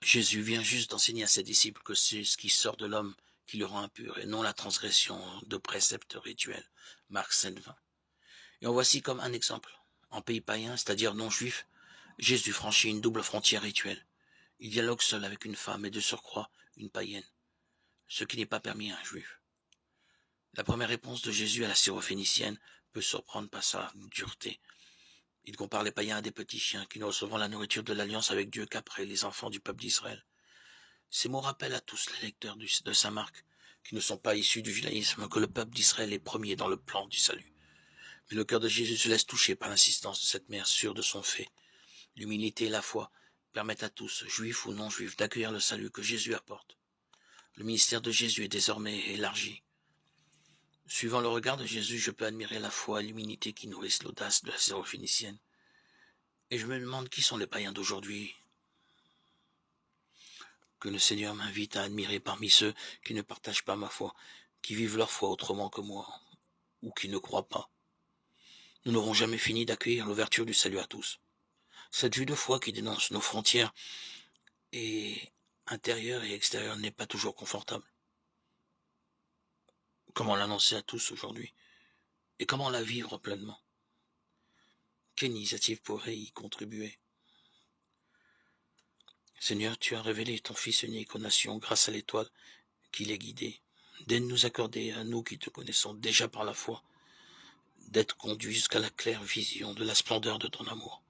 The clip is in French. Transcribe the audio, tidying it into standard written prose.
Jésus vient juste d'enseigner à ses disciples que c'est ce qui sort de l'homme qui le rend impur et non la transgression de préceptes rituels. Marc 7,20. Et en voici comme un exemple. En pays païen, c'est-à-dire non juif, Jésus franchit une double frontière rituelle. Il dialogue seul avec une femme et de surcroît une païenne, ce qui n'est pas permis à un juif. La première réponse de Jésus à la syrophénicienne peut surprendre par sa dureté. Il compare les païens à des petits chiens qui ne recevront la nourriture de l'alliance avec Dieu qu'après les enfants du peuple d'Israël. Ces mots rappellent à tous les lecteurs de saint Marc, qui ne sont pas issus du judaïsme, que le peuple d'Israël est premier dans le plan du salut. Mais le cœur de Jésus se laisse toucher par l'insistance de cette mère sûre de son fait. L'humilité et la foi permettent à tous, juifs ou non juifs, d'accueillir le salut que Jésus apporte. Le ministère de Jésus est désormais élargi. Suivant le regard de Jésus, je peux admirer la foi et l'humilité qui nourrissent l'audace de la syrophénicienne. Et je me demande qui sont les païens d'aujourd'hui que le Seigneur m'invite à admirer parmi ceux qui ne partagent pas ma foi, qui vivent leur foi autrement que moi, ou qui ne croient pas. Nous n'aurons jamais fini d'accueillir l'ouverture du salut à tous. Cette vue de foi qui dénonce nos frontières et intérieures et extérieures n'est pas toujours confortable. Comment l'annoncer à tous aujourd'hui? Et comment la vivre pleinement? Quelle initiative pourrait y contribuer? Seigneur, tu as révélé ton Fils unique aux nations grâce à l'étoile qui les guidait. Daine nous accorder à nous qui te connaissons déjà par la foi, d'être conduits jusqu'à la claire vision de la splendeur de ton amour.